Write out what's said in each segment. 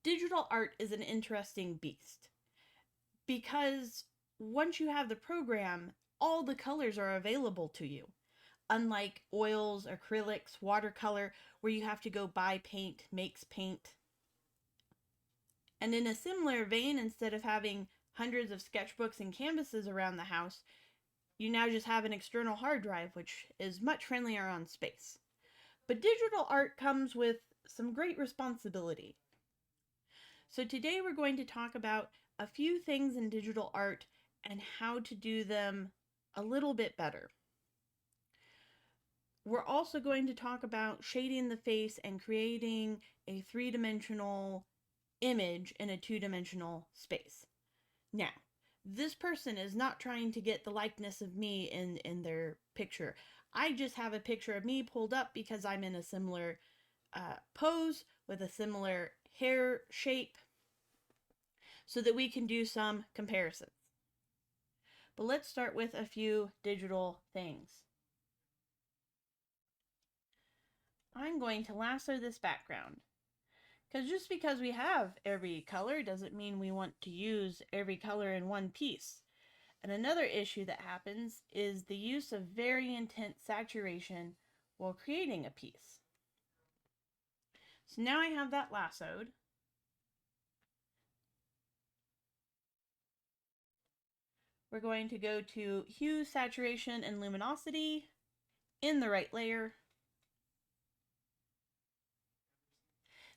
Digital art is an interesting beast because once you have the program, all the colors are available to you. Unlike oils, acrylics, watercolor, where you have to go buy paint, makes paint. And in a similar vein, instead of having hundreds of sketchbooks and canvases around the house, you now just have an external hard drive, which is much friendlier on space. But digital art comes with some great responsibility. So today we're going to talk about a few things in digital art and how to do them a little bit better. We're also going to talk about shading the face and creating a three-dimensional image in a two-dimensional space. Now, this person is not trying to get the likeness of me in their picture. I just have a picture of me pulled up because I'm in a similar pose with a similar hair shape so that we can do some comparisons. But let's start with a few digital things. I'm going to lasso this background. Because just because we have every color doesn't mean we want to use every color in one piece. And another issue that happens is the use of very intense saturation while creating a piece. So now I have that lassoed. We're going to go to hue, saturation, and luminosity in the right layer.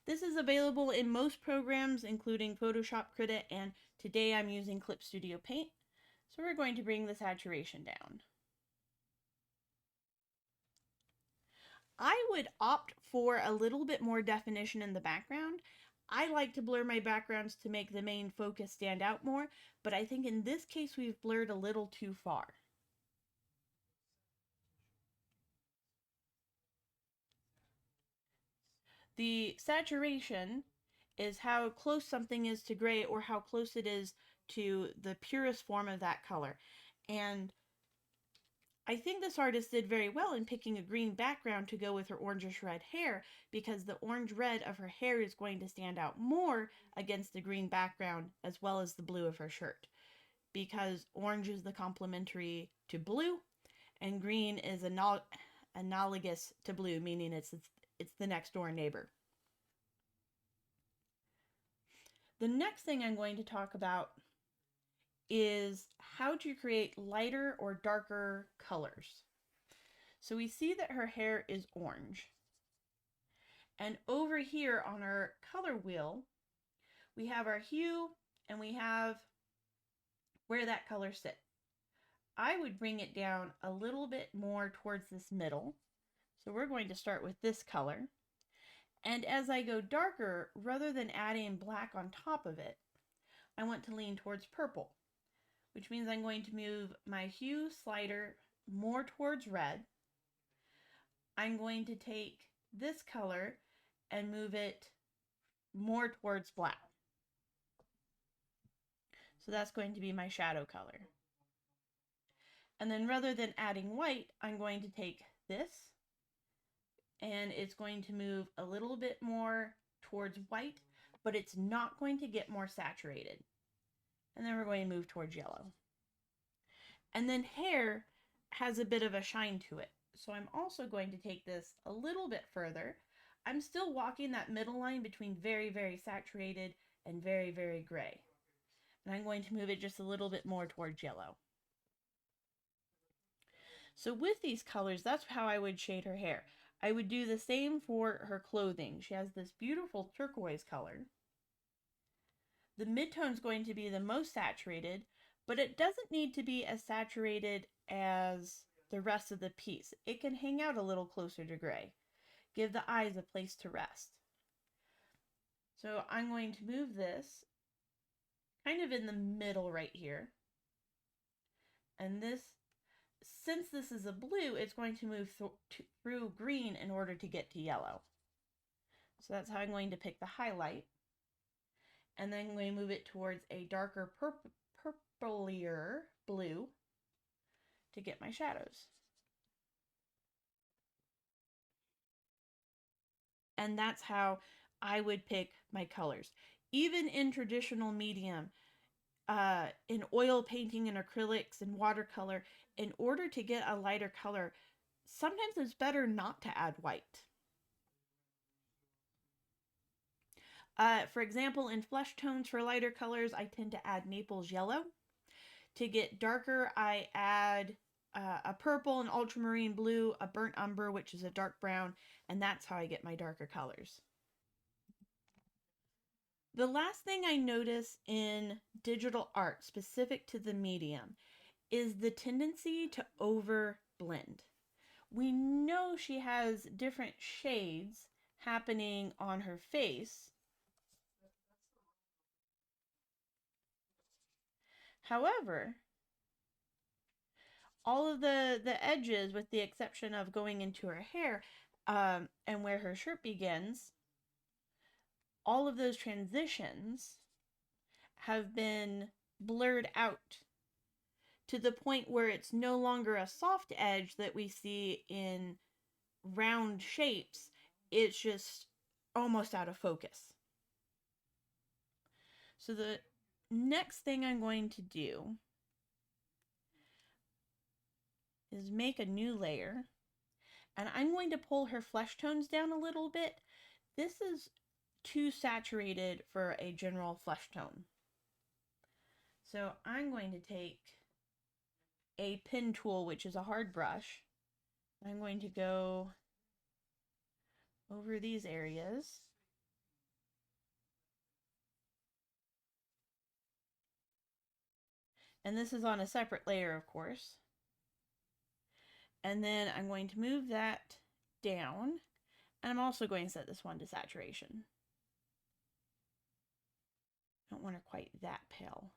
This is available in most programs, including Photoshop, Krita, and today I'm using Clip Studio Paint. So we're going to bring the saturation down. I would opt for a little bit more definition in the background. I like to blur my backgrounds to make the main focus stand out more, but I think in this case we've blurred a little too far. The saturation is how close something is to gray or how close it is to the purest form of that color. And I think this artist did very well in picking a green background to go with her orangish red hair, because the orange red of her hair is going to stand out more against the green background as well as the blue of her shirt, because orange is the complementary to blue and green is analogous to blue, meaning it's the next door neighbor. The next thing I'm going to talk about is how to create lighter or darker colors. So we see that her hair is orange. And over here on our color wheel, we have our hue and we have where that color sits. I would bring it down a little bit more towards this middle. So we're going to start with this color. And as I go darker, rather than adding black on top of it, I want to lean towards purple, which means I'm going to move my hue slider more towards red. I'm going to take this color and move it more towards black. So that's going to be my shadow color. And then rather than adding white, I'm going to take this and it's going to move a little bit more towards white, but it's not going to get more saturated. And then we're going to move towards yellow. And then hair has a bit of a shine to it. So I'm also going to take this a little bit further. I'm still walking that middle line between very, very saturated and very, very gray. And I'm going to move it just a little bit more towards yellow. So with these colors, that's how I would shade her hair. I would do the same for her clothing. She has this beautiful turquoise color. The midtone is going to be the most saturated, but it doesn't need to be as saturated as the rest of the piece. It can hang out a little closer to gray. Give the eyes a place to rest. So I'm going to move this kind of in the middle right here. And this, since this is a blue, it's going to move through green in order to get to yellow. So that's how I'm going to pick the highlight. And then I'm going to move it towards a darker purplier blue to get my shadows. And that's how I would pick my colors. even in traditional medium, in oil painting and acrylics and watercolor, in order to get a lighter color, sometimes it's better not to add white. For example, in flesh tones for lighter colors, I tend to add Naples yellow. To get darker, I add a purple, an ultramarine blue, a burnt umber, which is a dark brown, and that's how I get my darker colors. The last thing I notice in digital art specific to the medium is the tendency to over blend. We know she has different shades happening on her face. However, all of the edges, with the exception of going into her hair and where her shirt begins, all of those transitions have been blurred out to the point where it's no longer a soft edge that we see in round shapes. It's just almost out of focus. So the next thing I'm going to do is make a new layer, and I'm going to pull her flesh tones down a little bit. This is too saturated for a general flesh tone. So I'm going to take a pen tool, which is a hard brush. I'm going to go over these areas. And this is on a separate layer, of course. And then I'm going to move that down. And I'm also going to set this one to saturation. I don't want her quite that pale.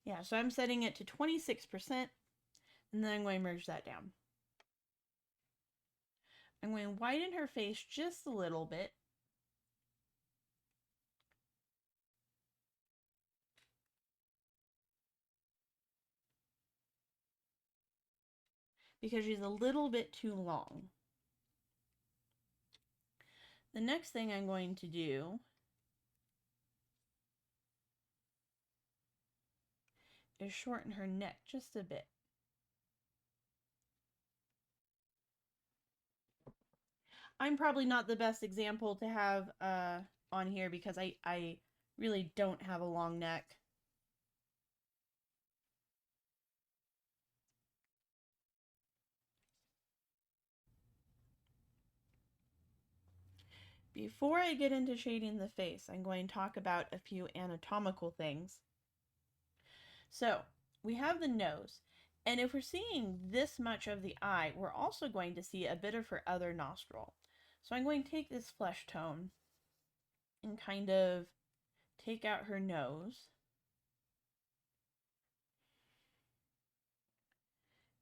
Yeah, so I'm setting it to 26%, and then I'm going to merge that down. I'm going to widen her face just a little bit. Because she's a little bit too long. The next thing I'm going to do is shorten her neck just a bit. I'm probably not the best example to have on here because I really don't have a long neck. Before I get into shading the face, I'm going to talk about a few anatomical things. So, we have the nose, and if we're seeing this much of the eye, we're also going to see a bit of her other nostril. So I'm going to take this flesh tone and kind of take out her nose.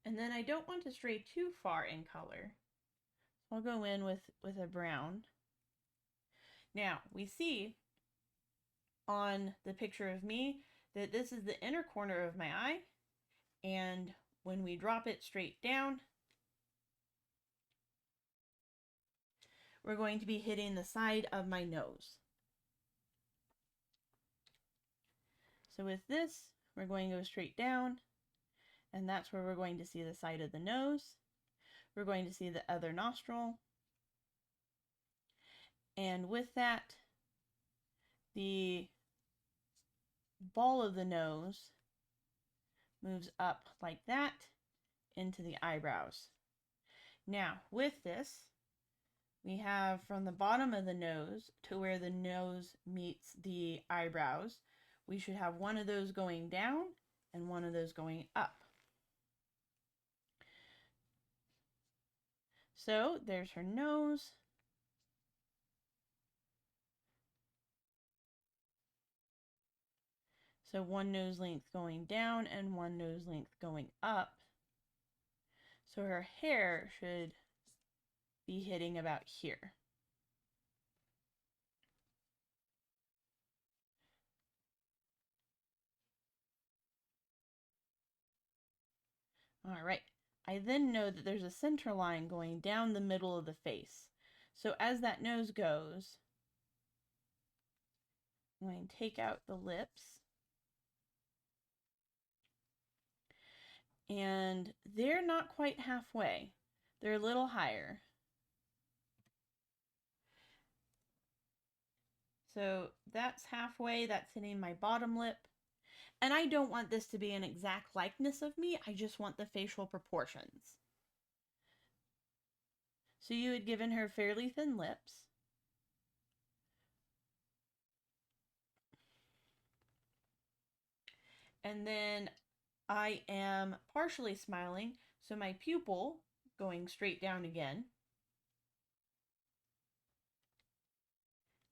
And then I don't want to stray too far in color. I'll go in with a brown. Now, we see on the picture of me that this is the inner corner of my eye, and when we drop it straight down, we're going to be hitting the side of my nose. So with this, we're going to go straight down, and that's where we're going to see the side of the nose. We're going to see the other nostril. And with that, the ball of the nose moves up like that into the eyebrows. Now, with this, we have from the bottom of the nose to where the nose meets the eyebrows, we should have one of those going down and one of those going up. So there's her nose. So one nose length going down and one nose length going up. So her hair should be hitting about here. All right. I then know that there's a center line going down the middle of the face. So as that nose goes, I'm going to take out the lips. And they're not quite halfway. They're a little higher. So that's halfway, that's hitting my bottom lip. And I don't want this to be an exact likeness of me, I just want the facial proportions. So you had given her fairly thin lips. And then I am partially smiling, so my pupil going straight down again.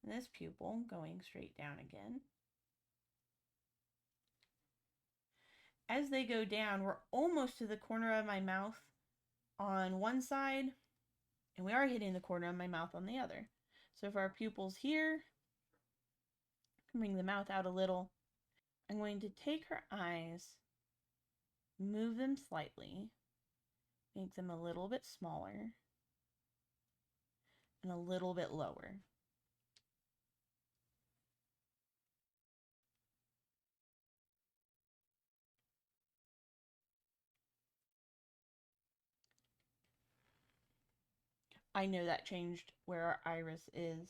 And this pupil going straight down again. As they go down, we're almost to the corner of my mouth on one side, and we are hitting the corner of my mouth on the other. So for our pupils here, bring the mouth out a little. I'm going to take her eyes, move them slightly, make them a little bit smaller, and a little bit lower. I know that changed where our iris is.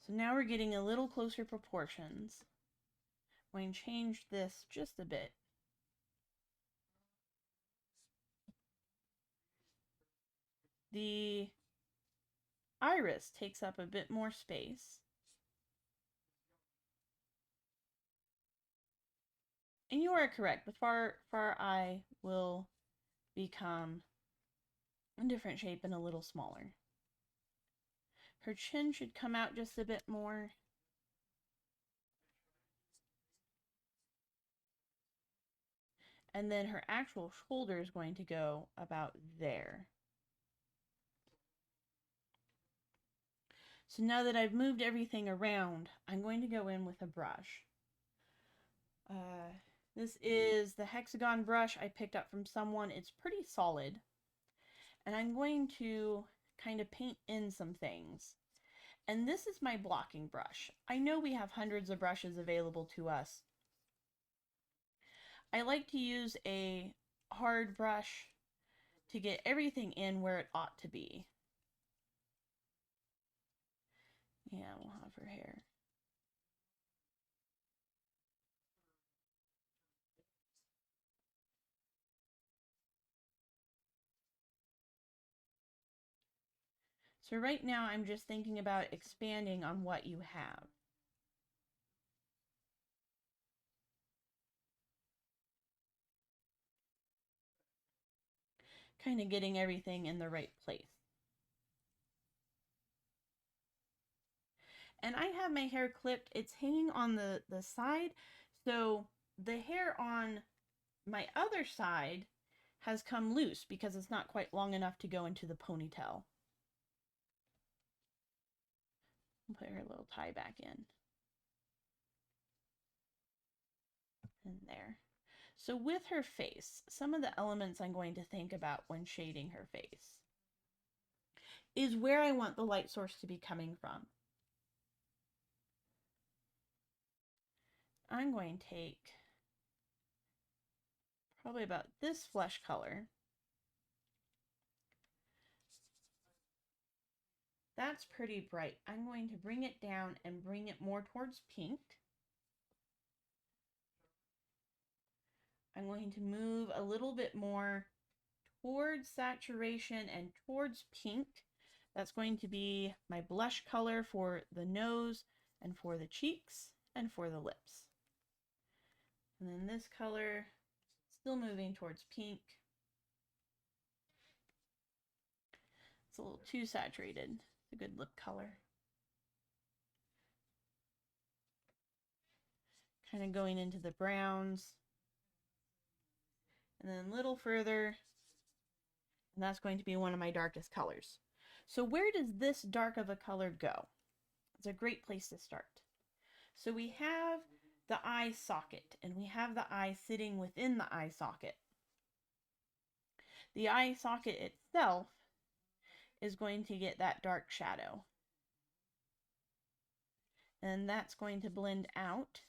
So now we're getting a little closer proportions. I'm going to change this just a bit. The iris takes up a bit more space. And you are correct, the far eye will become a different shape and a little smaller. Her chin should come out just a bit more. And then her actual shoulder is going to go about there. So now that I've moved everything around, I'm going to go in with a brush. This is the hexagon brush I picked up from someone. It's pretty solid. And I'm going to kind of paint in some things. And this is my blocking brush. I know we have hundreds of brushes available to us. I like to use a hard brush to get everything in where it ought to be. Yeah, we'll have her hair. So right now I'm just thinking about expanding on what you have. Kind of getting everything in the right place. And I have my hair clipped. It's hanging on the side. So the hair on my other side has come loose because it's not quite long enough to go into the ponytail. I'll put her little tie back in. And there. So with her face, some of the elements I'm going to think about when shading her face is where I want the light source to be coming from. I'm going to take probably about this flesh color. That's pretty bright. I'm going to bring it down and bring it more towards pink. I'm going to move a little bit more towards saturation and towards pink. That's going to be my blush color for the nose and for the cheeks and for the lips. And then this color, still moving towards pink. It's a little too saturated. It's a good lip color. Kind of going into the browns. And then a little further, and that's going to be one of my darkest colors. So where does this dark of a color go? It's a great place to start. So we have the eye socket, and we have the eye sitting within the eye socket. The eye socket itself is going to get that dark shadow. And that's going to blend out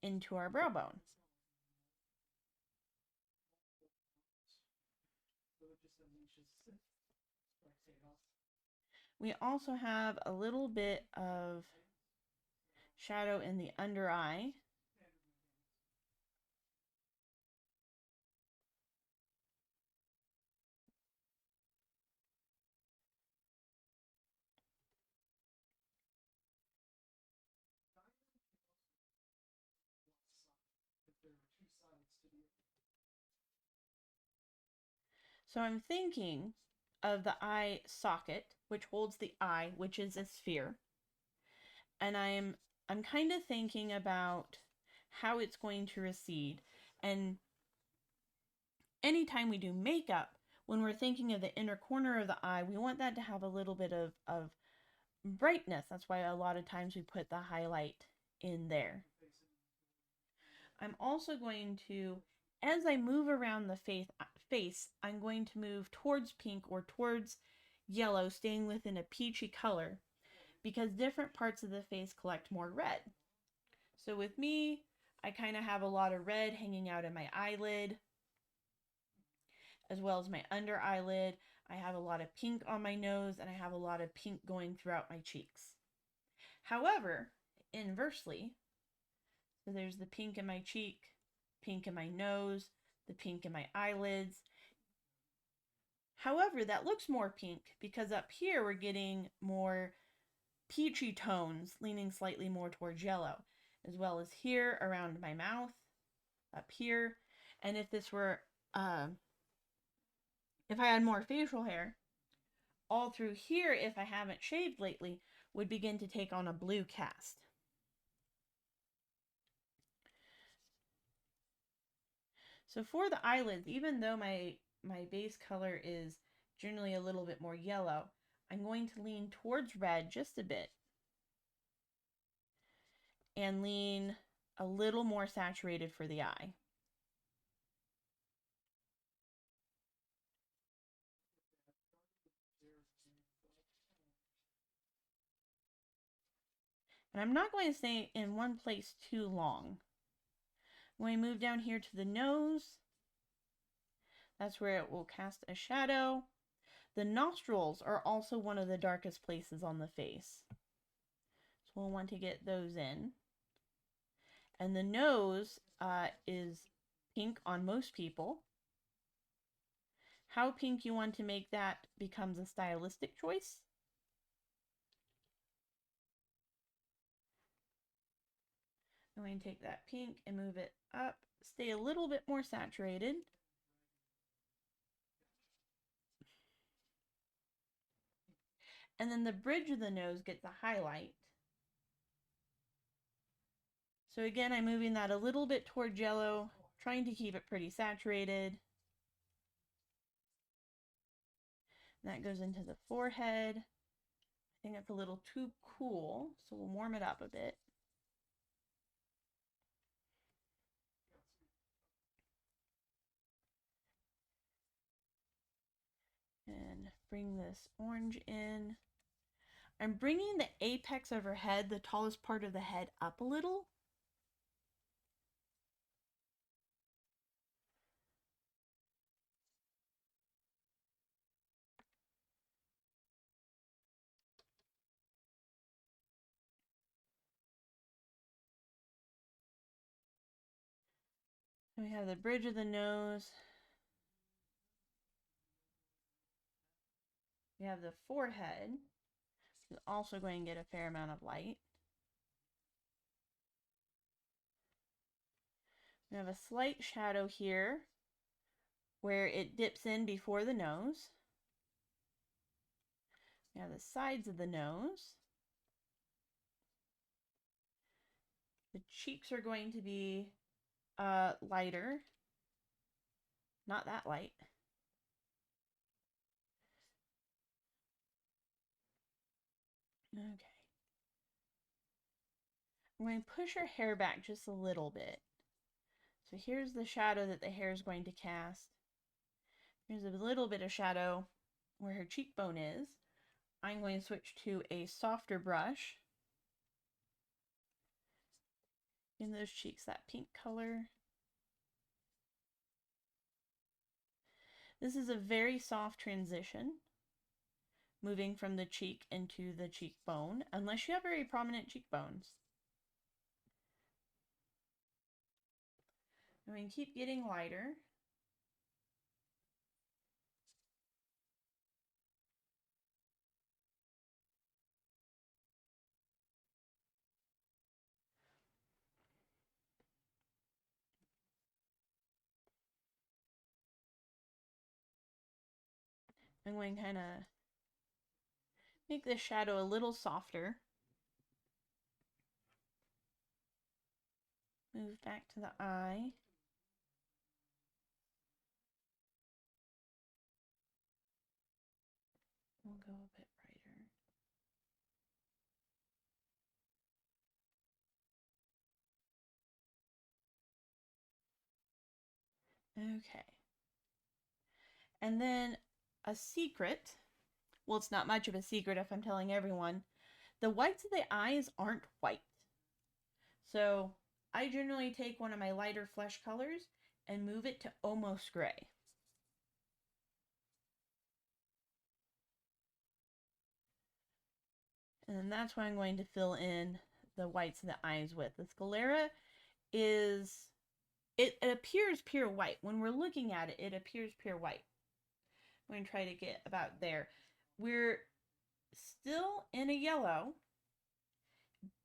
into our brow bone. We also have a little bit of shadow in the under eye. So I'm thinking of the eye socket, which holds the eye, which is a sphere. And I'm kind of thinking about how it's going to recede. And anytime we do makeup, when we're thinking of the inner corner of the eye, we want that to have a little bit of brightness. That's why a lot of times we put the highlight in there. I'm also going to, as I move around the face, I'm going to move towards pink or towards yellow, staying within a peachy color, because different parts of the face collect more red. So with me, I kind of have a lot of red hanging out in my eyelid, as well as my under eyelid. I have a lot of pink on my nose, and I have a lot of pink going throughout my cheeks. However, inversely, so there's the pink in my cheek, pink in my nose, the pink in my eyelids. However, that looks more pink because up here we're getting more peachy tones, leaning slightly more towards yellow, as well as here around my mouth, up here. And if this were, if I had more facial hair, all through here, if I haven't shaved lately, would begin to take on a blue cast. So for the eyelids, even though my base color is generally a little bit more yellow, I'm going to lean towards red just a bit and lean a little more saturated for the eye. And I'm not going to stay in one place too long. When we move down here to the nose, that's where it will cast a shadow. The nostrils are also one of the darkest places on the face, so we'll want to get those in. And the nose is pink on most people. How pink you want to make that becomes a stylistic choice. I'm going to take that pink and move it up, stay a little bit more saturated. And then the bridge of the nose gets a highlight. So again, I'm moving that a little bit toward yellow, trying to keep it pretty saturated. And that goes into the forehead. I think it's a little too cool, so we'll warm it up a bit. And bring this orange in. I'm bringing the apex of her head, the tallest part of the head, up a little. We have the bridge of the nose. We have the forehead, which is also going to get a fair amount of light. We have a slight shadow here where it dips in before the nose. We have the sides of the nose. The cheeks are going to be lighter, not that light. Okay. I'm going to push her hair back just a little bit. So here's the shadow that the hair is going to cast. Here's a little bit of shadow where her cheekbone is. I'm going to switch to a softer brush. In those cheeks, that pink color. This is a very soft transition, moving from the cheek into the cheekbone, unless you have very prominent cheekbones. I'm going to keep getting lighter. I'm going to kind of make this shadow a little softer. Move back to the eye. We'll go a bit brighter. Okay. And then a secret. Well, it's not much of a secret if I'm telling everyone. The whites of the eyes aren't white. So I generally take one of my lighter flesh colors and move it to almost gray. And then that's what I'm going to fill in the whites of the eyes with. The sclera is, it appears pure white. When we're looking at it, it appears pure white. I'm going to try to get about there. We're still in a yellow,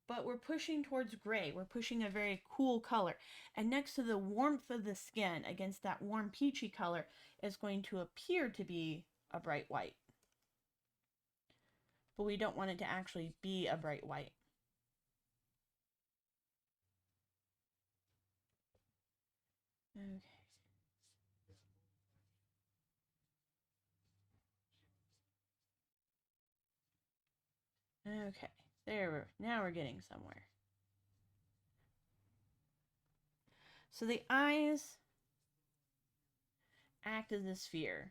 but we're pushing towards gray. We're pushing a very cool color. And next to the warmth of the skin against that warm peachy color is going to appear to be a bright white. But we don't want it to actually be a bright white. Okay. Okay, now we're getting somewhere. So the eyes act as a sphere.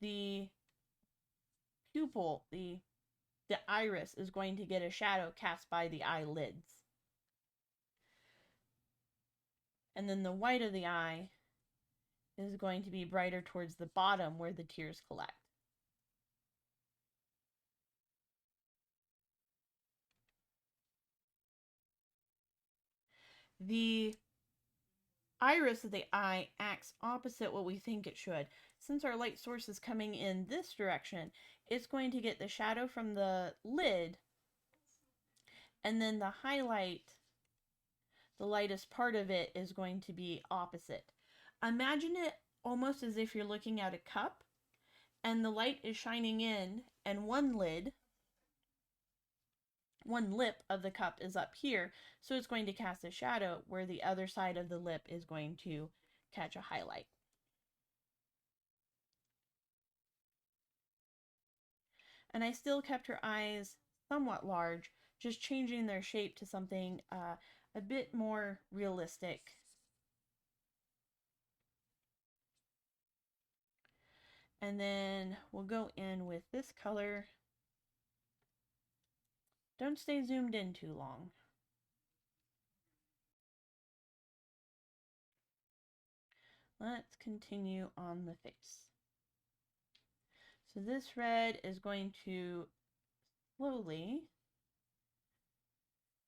The pupil, the iris is going to get a shadow cast by the eyelids. And then the white of the eye is going to be brighter towards the bottom where the tears collect. The iris of the eye acts opposite what we think it should. Since our light source is coming in this direction, it's going to get the shadow from the lid, and then the highlight, the lightest part of it, is going to be opposite. Imagine it almost as if you're looking at a cup and the light is shining in, and one lip of the cup is up here, so it's going to cast a shadow where the other side of the lip is going to catch a highlight. And I still kept her eyes somewhat large, just changing their shape to something a bit more realistic. And then we'll go in with this color. Don't stay zoomed in too long. Let's continue on the face. So this red is going to slowly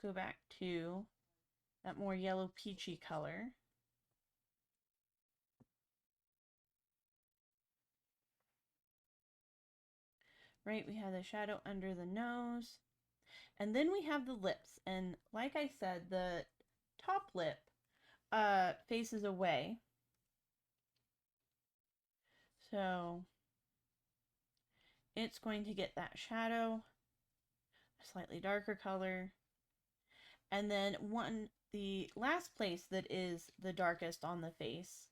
go back to that more yellow peachy color. Right, we have the shadow under the nose. And then we have the lips. And like I said, the top lip faces away. So it's going to get that shadow, a slightly darker color. And then the last place that is the darkest on the face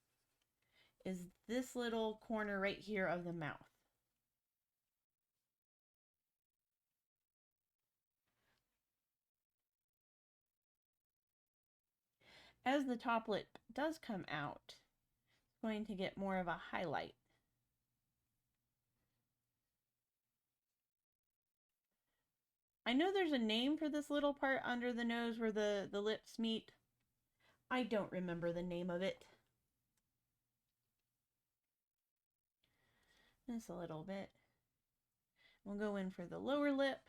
is this little corner right here of the mouth. As the top lip does come out, it's going to get more of a highlight. I know there's a name for this little part under the nose where the lips meet. I don't remember the name of it. Just a little bit. We'll go in for the lower lip.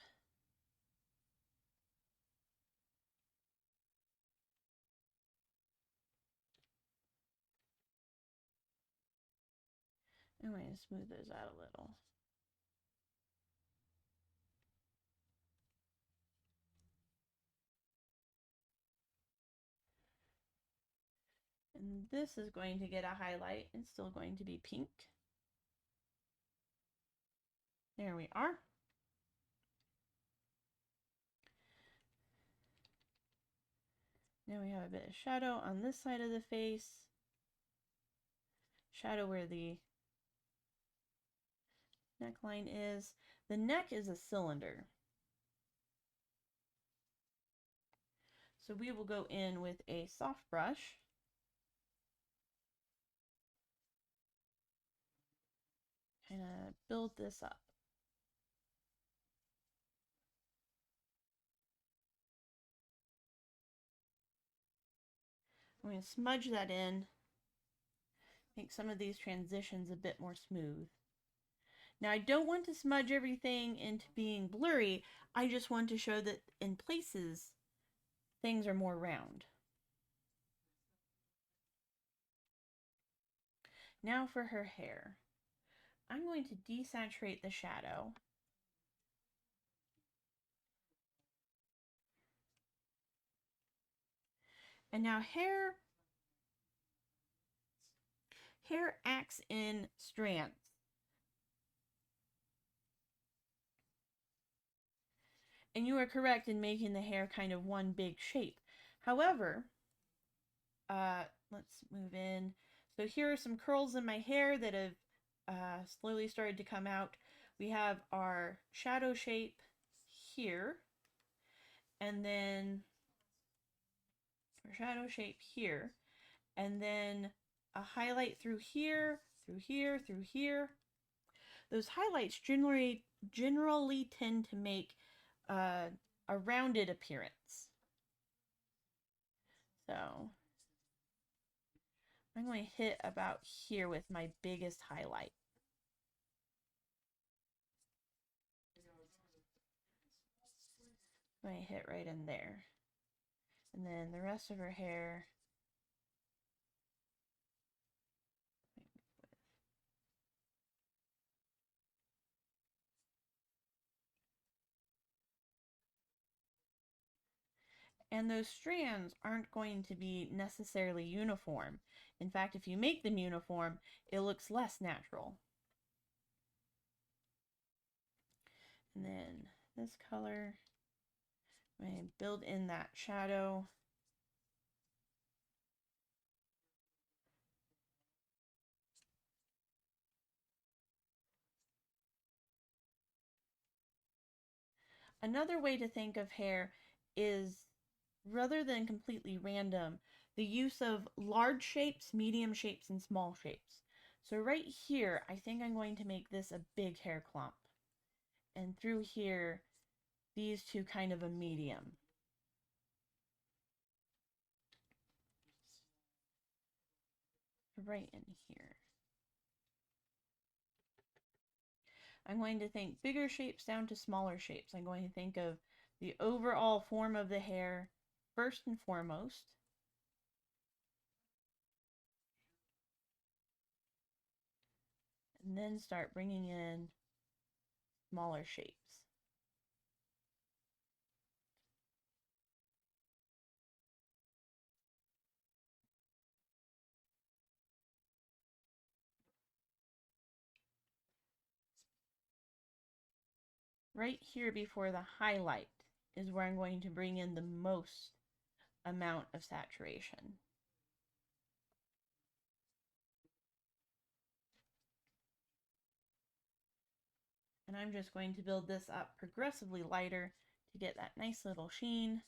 I'm going to smooth those out a little. And this is going to get a highlight. It's still going to be pink. There we are. Now we have a bit of shadow on this side of the face. Shadow where the neckline is. The neck is a cylinder. So we will go in with a soft brush. Kind of build this up. I'm going to smudge that in. Make some of these transitions a bit more smooth. Now I don't want to smudge everything into being blurry. I just want to show that in places things are more round. Now for her hair. I'm going to desaturate the shadow. And now hair acts in strands. And you are correct in making the hair kind of one big shape. However, let's move in. So here are some curls in my hair that have slowly started to come out. We have our shadow shape here, and then our shadow shape here, and then a highlight through here, through here, through here. Those highlights generally tend to make a rounded appearance. So I'm going to hit about here with my biggest highlight. I'm going to hit right in there. And then the rest of her hair. And those strands aren't going to be necessarily uniform. In fact, if you make them uniform, it looks less natural. And then this color, I'm going to build in that shadow. Another way to think of hair is, rather than completely random, the use of large shapes, medium shapes, and small shapes. So right here, I think I'm going to make this a big hair clump. And through here, these two kind of a medium. Right in here. I'm going to think bigger shapes down to smaller shapes. I'm going to think of the overall form of the hair first and foremost. And then start bringing in smaller shapes. Right here before the highlight is where I'm going to bring in the most amount of saturation. And I'm just going to build this up progressively lighter to get that nice little sheen.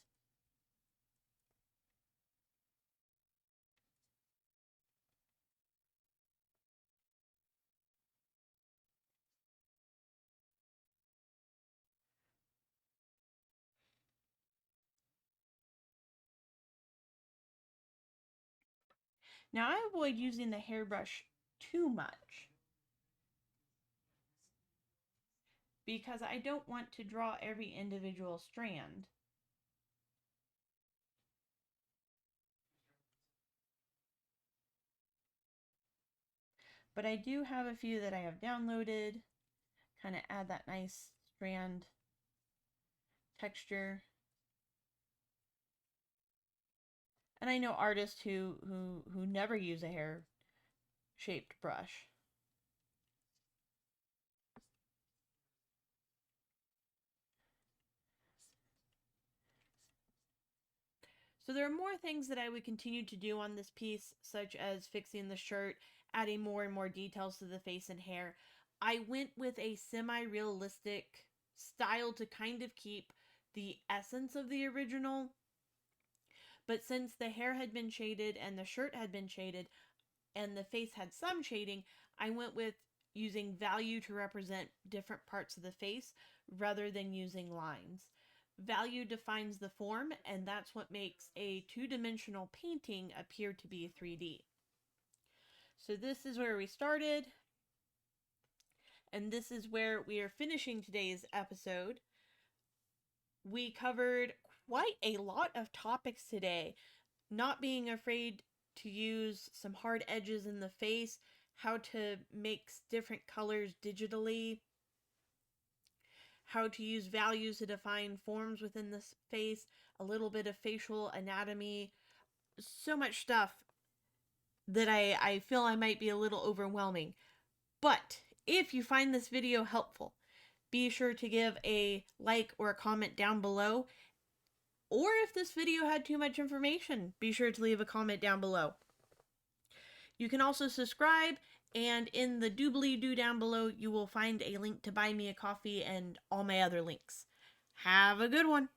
Now I avoid using the hairbrush too much because I don't want to draw every individual strand. But I do have a few that I have downloaded, kind of add that nice strand texture. And I know artists who never use a hair shaped brush. So there are more things that I would continue to do on this piece, such as fixing the shirt, adding more and more details to the face and hair. I went with a semi-realistic style to kind of keep the essence of the original. But since the hair had been shaded and the shirt had been shaded and the face had some shading, I went with using value to represent different parts of the face rather than using lines. Value defines the form, and that's what makes a two-dimensional painting appear to be 3D. So this is where we started, and this is where we are finishing today's episode. We covered quite a lot of topics today. Not being afraid to use some hard edges in the face, how to mix different colors digitally, how to use values to define forms within the face, a little bit of facial anatomy, so much stuff that I feel I might be a little overwhelming. But if you find this video helpful, be sure to give a like or a comment down below. Or if this video had too much information, be sure to leave a comment down below. You can also subscribe, and in the doobly-doo down below, you will find a link to buy me a coffee and all my other links. Have a good one!